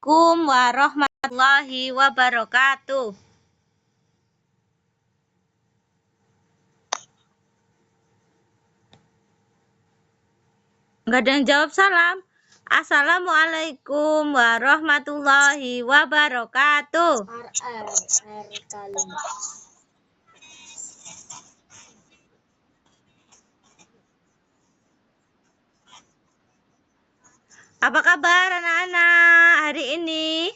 Assalamualaikum warahmatullahi wabarakatuh. Nggak ada yang jawab salam. Assalamualaikum warahmatullahi wabarakatuh. Apa kabar anak-anak hari ini?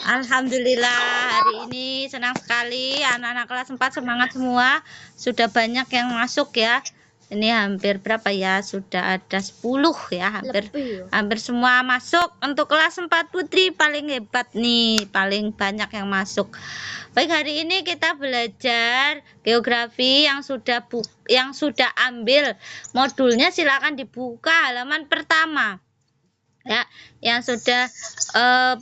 Alhamdulillah hari ini senang sekali anak-anak kelas 4 semangat semua. Sudah banyak yang masuk ya. Ini hampir berapa ya? Sudah ada 10 ya, hampir semua masuk. Untuk kelas 4 Putri paling hebat nih, paling banyak yang masuk. Baik, hari ini kita belajar geografi yang sudah ambil modulnya, silakan dibuka halaman pertama. Ya, yang sudah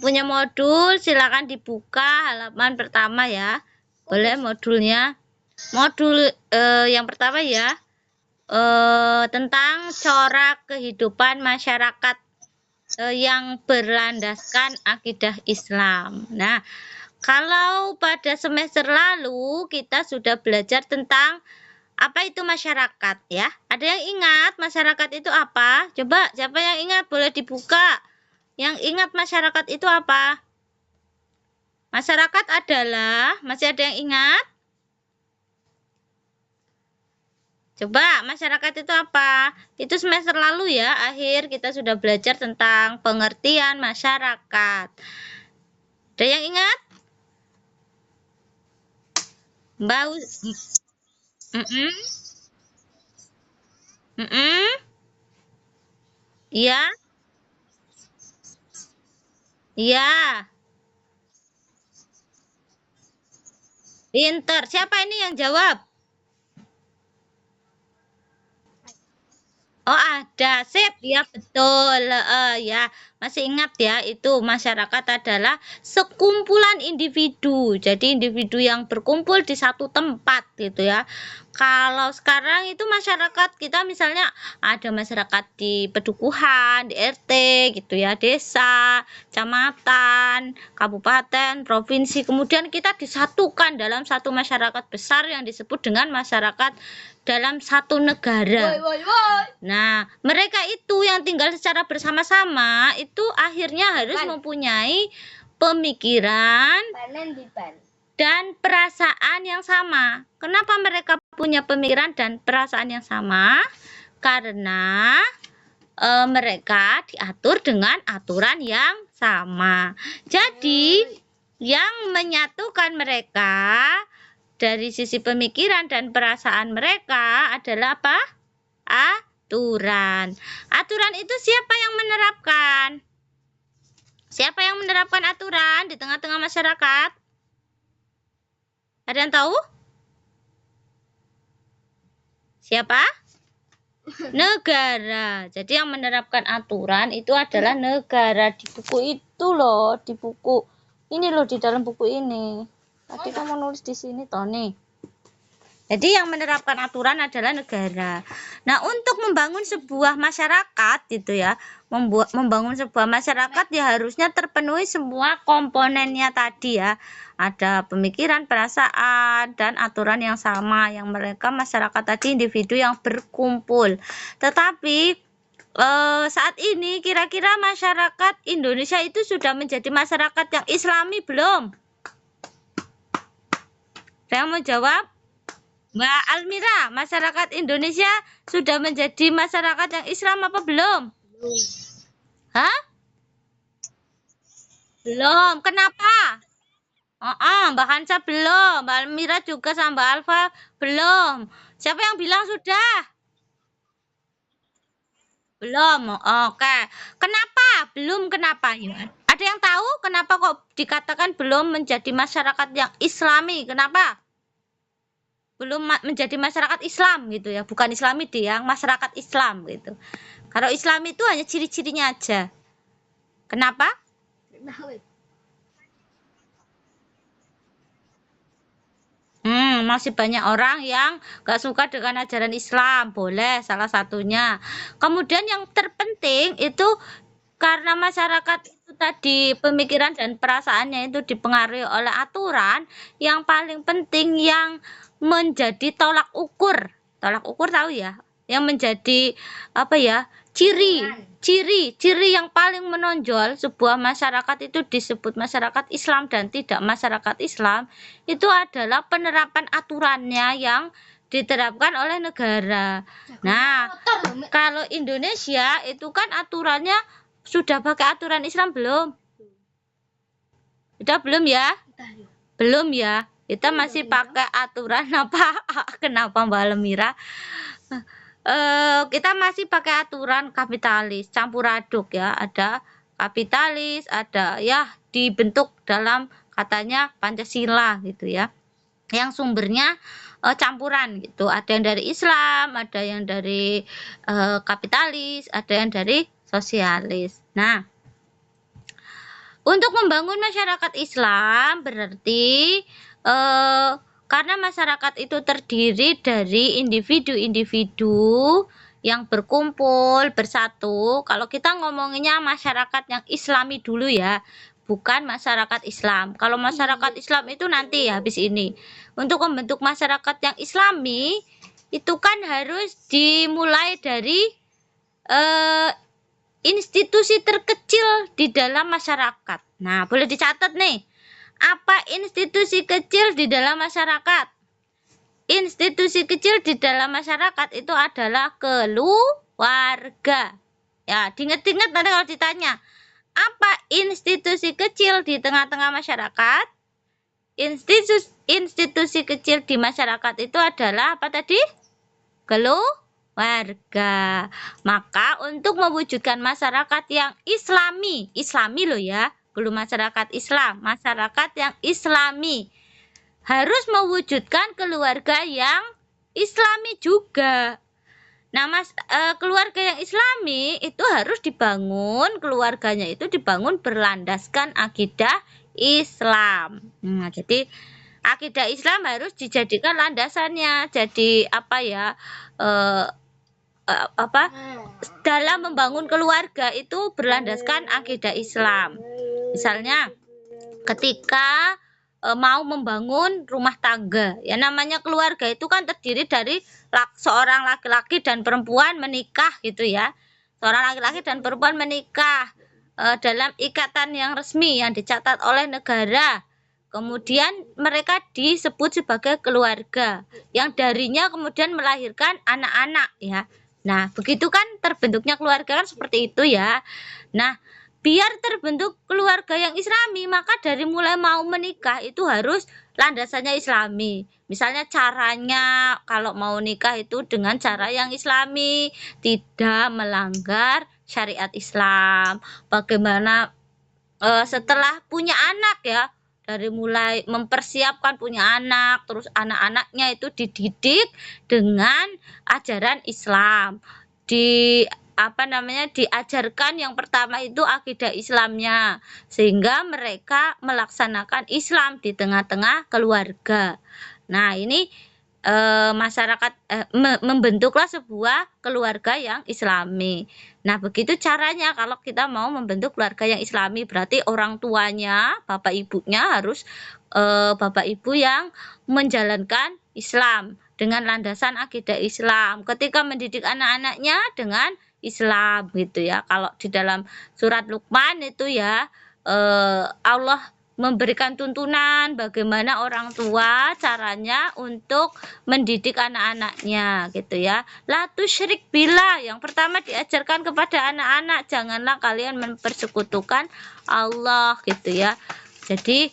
punya modul silakan dibuka halaman pertama ya. Boleh modulnya. Modul yang pertama ya. Tentang corak kehidupan masyarakat yang berlandaskan akidah Islam. Nah, kalau pada semester lalu kita sudah belajar tentang apa itu masyarakat ya. Ada yang ingat masyarakat itu apa? Coba siapa yang ingat boleh dibuka. Yang ingat masyarakat itu apa? Masyarakat adalah, masih ada yang ingat? Coba masyarakat itu apa? Itu semester lalu ya, akhir kita sudah belajar tentang pengertian masyarakat. Ada yang ingat? Mbak Iya? Iya. Pinter. Siapa ini yang jawab? Oh ada, sip ya betul, ya masih ingat ya itu masyarakat adalah sekumpulan individu, jadi individu yang berkumpul di satu tempat gitu ya. Kalau sekarang itu masyarakat kita misalnya ada masyarakat di pedukuhan, di RT gitu ya, desa, kecamatan, kabupaten, provinsi, kemudian kita disatukan dalam satu masyarakat besar yang disebut dengan masyarakat dalam satu negara. Nah, mereka itu yang tinggal secara bersama-sama itu akhirnya harus mempunyai pemikiran dan perasaan yang sama. Kenapa mereka punya pemikiran dan perasaan yang sama? Karena mereka diatur dengan aturan yang sama. Jadi, yang menyatukan mereka dari sisi pemikiran dan perasaan mereka adalah apa? Aturan. Aturan itu siapa yang menerapkan? Siapa yang menerapkan aturan di tengah-tengah masyarakat? Ada yang tahu? Siapa? Negara. Jadi yang menerapkan aturan itu adalah negara. Di buku itu loh, di buku ini loh, di dalam buku ini. Tadi kamu nulis di sini, Tony. Jadi yang menerapkan aturan adalah negara. Nah, untuk membangun sebuah masyarakat gitu ya, membangun sebuah masyarakat ya harusnya terpenuhi semua komponennya tadi ya. Ada pemikiran, perasaan, dan aturan yang sama yang mereka masyarakat tadi individu yang berkumpul. Tetapi saat ini kira-kira masyarakat Indonesia itu sudah menjadi masyarakat yang Islami belum? Saya mau jawab? Mbak Almira, masyarakat Indonesia sudah menjadi masyarakat yang Islam apa belum? Hah? Belum. Kenapa? Mbak Hansa belum. Mbak Almira juga sama Mbak Alfa belum. Siapa yang bilang sudah? Belum. Oke. Kenapa? Belum kenapa? Ada yang tahu kenapa kok dikatakan belum menjadi masyarakat yang Islami? Kenapa? Belum menjadi masyarakat Islam gitu ya, bukan Islami deh, yang masyarakat Islam gitu. Kalau Islam itu hanya ciri-cirinya aja. Kenapa? masih banyak orang yang gak suka dengan ajaran Islam, boleh salah satunya. Kemudian yang terpenting itu karena masyarakat itu tadi pemikiran dan perasaannya itu dipengaruhi oleh aturan, yang paling penting yang menjadi tolak ukur tahu ya, yang menjadi apa ya, ciri yang paling menonjol sebuah masyarakat itu disebut masyarakat Islam dan tidak masyarakat Islam, itu adalah penerapan aturannya yang diterapkan oleh negara. Nah, kalau Indonesia itu kan aturannya sudah pakai aturan Islam belum? Sudah belum ya? Belum ya? Kita masih pakai aturan apa? Kenapa Mbak Lemira? Kita masih pakai aturan kapitalis, campur aduk ya. Ada kapitalis, ada ya dibentuk dalam katanya Pancasila gitu ya. Yang sumbernya campuran gitu. Ada yang dari Islam, ada yang dari kapitalis, ada yang dari sosialis. Nah, untuk membangun masyarakat Islam berarti karena masyarakat itu terdiri dari individu-individu yang berkumpul, bersatu. Kalau kita ngomonginnya masyarakat yang Islami dulu ya, bukan masyarakat Islam. Kalau masyarakat Islam itu nanti ya habis ini. Untuk membentuk masyarakat yang Islami itu kan harus dimulai dari institusi terkecil di dalam masyarakat. Nah, boleh dicatat nih. Apa institusi kecil di dalam masyarakat? Institusi kecil di dalam masyarakat itu adalah keluarga. Ya, diingat-ingat nanti kalau ditanya. Apa institusi kecil di tengah-tengah masyarakat? Institusi kecil di masyarakat itu adalah apa tadi? Keluarga. Maka untuk mewujudkan masyarakat yang Islami loh ya, belum masyarakat Islam, masyarakat yang Islami harus mewujudkan keluarga yang Islami juga. Nah, keluarga yang Islami itu harus dibangun, keluarganya itu dibangun berlandaskan akidah Islam. Nah, jadi akidah Islam harus dijadikan landasannya. Jadi apa ya? Dalam membangun keluarga itu berlandaskan akidah Islam. Misalnya ketika mau membangun rumah tangga, ya namanya keluarga itu kan terdiri dari seorang laki-laki dan perempuan menikah gitu ya. Seorang laki-laki dan perempuan menikah dalam ikatan yang resmi yang dicatat oleh negara. Kemudian mereka disebut sebagai keluarga yang darinya kemudian melahirkan anak-anak ya. Nah, begitu kan terbentuknya keluarga kan seperti itu ya. Nah, biar terbentuk keluarga yang Islami, maka dari mulai mau menikah itu harus landasannya Islami. Misalnya caranya kalau mau nikah itu dengan cara yang Islami, tidak melanggar syariat Islam. Bagaimana setelah punya anak ya, dari mulai mempersiapkan punya anak, terus anak-anaknya itu dididik dengan ajaran Islam. Diajarkan yang pertama itu akidah Islamnya, sehingga mereka melaksanakan Islam di tengah-tengah keluarga. Nah, ini masyarakat membentuklah sebuah keluarga yang Islami. Nah, begitu caranya kalau kita mau membentuk keluarga yang Islami, berarti orang tuanya, bapak ibunya harus bapak ibu yang menjalankan Islam dengan landasan akidah Islam. Ketika mendidik anak-anaknya dengan Islam gitu ya. Kalau di dalam surat Luqman itu ya Allah memberikan tuntunan bagaimana orang tua caranya untuk mendidik anak-anaknya gitu ya. La tusyrik billah, yang pertama diajarkan kepada anak-anak, janganlah kalian mempersekutukan Allah gitu ya. Jadi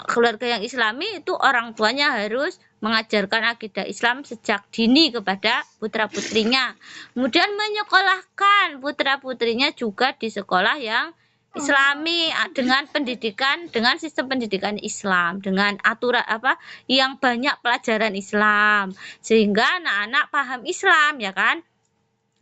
keluarga yang Islami itu orang tuanya harus mengajarkan akidah Islam sejak dini kepada putra-putrinya. Kemudian menyekolahkan putra-putrinya juga di sekolah yang Islami dengan sistem pendidikan Islam, dengan aturan yang banyak pelajaran Islam, sehingga anak-anak paham Islam ya kan.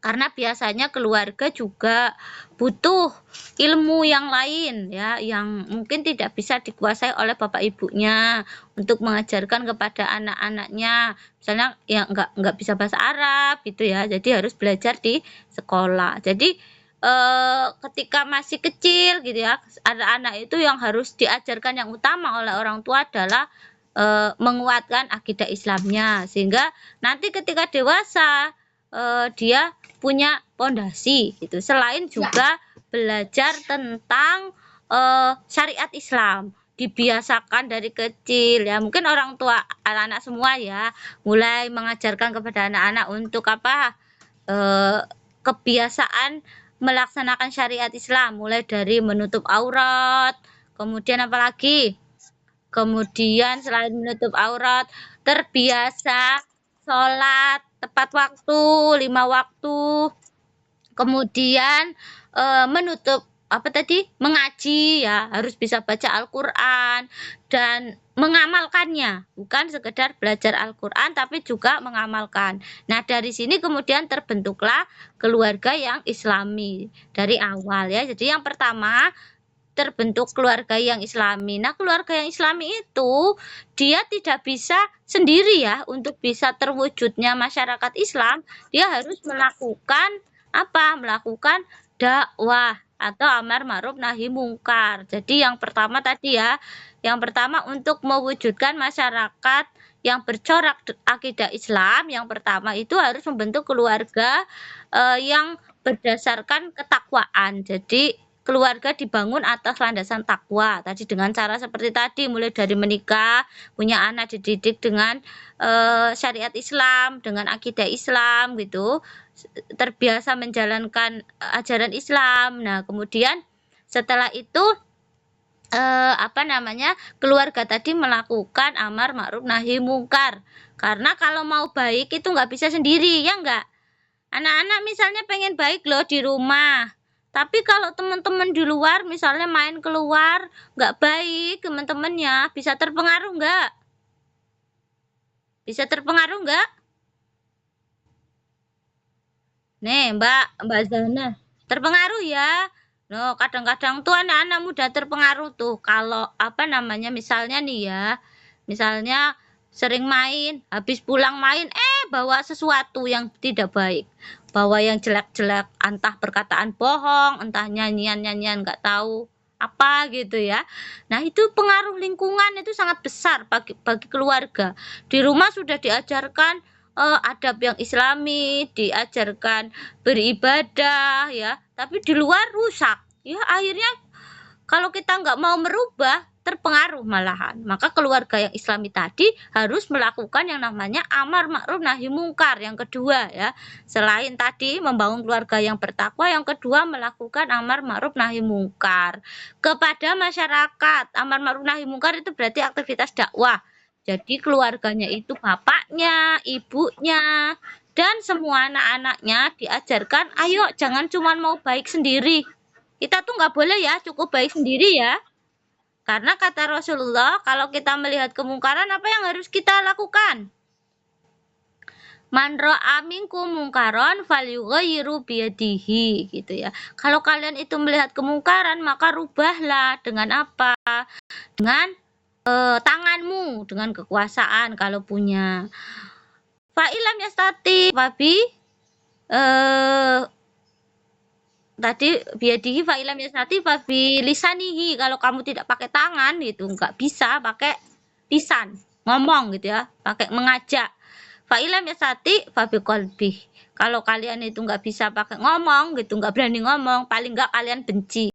Karena biasanya keluarga juga butuh ilmu yang lain ya, yang mungkin tidak bisa dikuasai oleh bapak ibunya untuk mengajarkan kepada anak-anaknya. Misalnya ya nggak bisa bahasa Arab gitu ya, jadi harus belajar di sekolah. Jadi ketika masih kecil gitu ya, ada anak itu yang harus diajarkan yang utama oleh orang tua adalah menguatkan akidah Islamnya, sehingga nanti ketika dewasa dia punya pondasi gitu. Selain juga belajar tentang syariat Islam, dibiasakan dari kecil ya. Mungkin orang tua anak-anak semua ya mulai mengajarkan kepada anak-anak untuk apa? Kebiasaan melaksanakan syariat Islam, mulai dari menutup aurat, kemudian apalagi? Kemudian selain menutup aurat, terbiasa sholat tepat waktu, 5 waktu. Kemudian menutup apa tadi? Mengaji ya, harus bisa baca Al-Qur'an dan mengamalkannya, bukan sekedar belajar Al-Qur'an tapi juga mengamalkan. Nah, dari sini kemudian terbentuklah keluarga yang Islami dari awal ya. Jadi yang pertama terbentuk keluarga yang Islami. Nah, keluarga yang Islami itu dia tidak bisa sendiri ya, untuk bisa terwujudnya masyarakat Islam, dia harus melakukan apa? Melakukan dakwah atau amar ma'ruf nahi mungkar. Jadi yang pertama tadi ya, yang pertama untuk mewujudkan masyarakat yang bercorak akidah Islam, yang pertama itu harus membentuk keluarga yang berdasarkan ketakwaan. Jadi keluarga dibangun atas landasan takwa tadi dengan cara seperti tadi, mulai dari menikah, punya anak dididik dengan syariat Islam, dengan akidah Islam gitu, terbiasa menjalankan ajaran Islam. Nah, kemudian setelah itu apa namanya? Keluarga tadi melakukan amar ma'ruf nahi mungkar. Karena kalau mau baik itu nggak bisa sendiri, ya nggak? Anak-anak misalnya pengen baik loh di rumah. Tapi kalau teman-teman di luar misalnya main keluar nggak baik teman-temannya, bisa terpengaruh nggak? Bisa terpengaruh nggak? Nih Mbak Zana, terpengaruh ya. No, kadang-kadang tuh anak-anak muda terpengaruh tuh kalau apa namanya misalnya nih ya, misalnya sering main, habis pulang main bawa sesuatu yang tidak baik, bawa yang jelek-jelek, entah perkataan bohong, entah nyanyian-nyanyian nggak tahu apa gitu ya. Nah, itu pengaruh lingkungan itu sangat besar bagi keluarga. Di rumah sudah diajarkan adab yang Islami, diajarkan beribadah ya, tapi di luar rusak. Ya, akhirnya kalau kita nggak mau merubah, terpengaruh malahan. Maka keluarga yang Islami tadi harus melakukan yang namanya amar ma'ruf nahi mungkar. Yang kedua ya, selain tadi membangun keluarga yang bertakwa, yang kedua melakukan amar ma'ruf nahi mungkar kepada masyarakat. Amar ma'ruf nahi mungkar itu berarti aktivitas dakwah. Jadi keluarganya itu bapaknya, ibunya, dan semua anak-anaknya diajarkan, ayo jangan cuma mau baik sendiri. Kita tuh nggak boleh ya cukup baik sendiri ya. Karena kata Rasulullah, kalau kita melihat kemungkaran, apa yang harus kita lakukan? Man ra'a minkum mungkaron falyughayyiru biyadihi gitu ya. Kalau kalian itu melihat kemungkaran, maka rubahlah dengan apa? Dengan tanganmu, dengan kekuasaan kalau punya. Fa'ilam yastati babi tadi biadihi fa'ilam yastati babi lisanihi, kalau kamu tidak pakai tangan gitu, nggak bisa pakai lisan ngomong gitu ya, pakai mengajak. Fa'ilam yastati babi qalbi, kalau kalian itu nggak bisa pakai ngomong gitu, nggak berani ngomong, paling nggak kalian benci.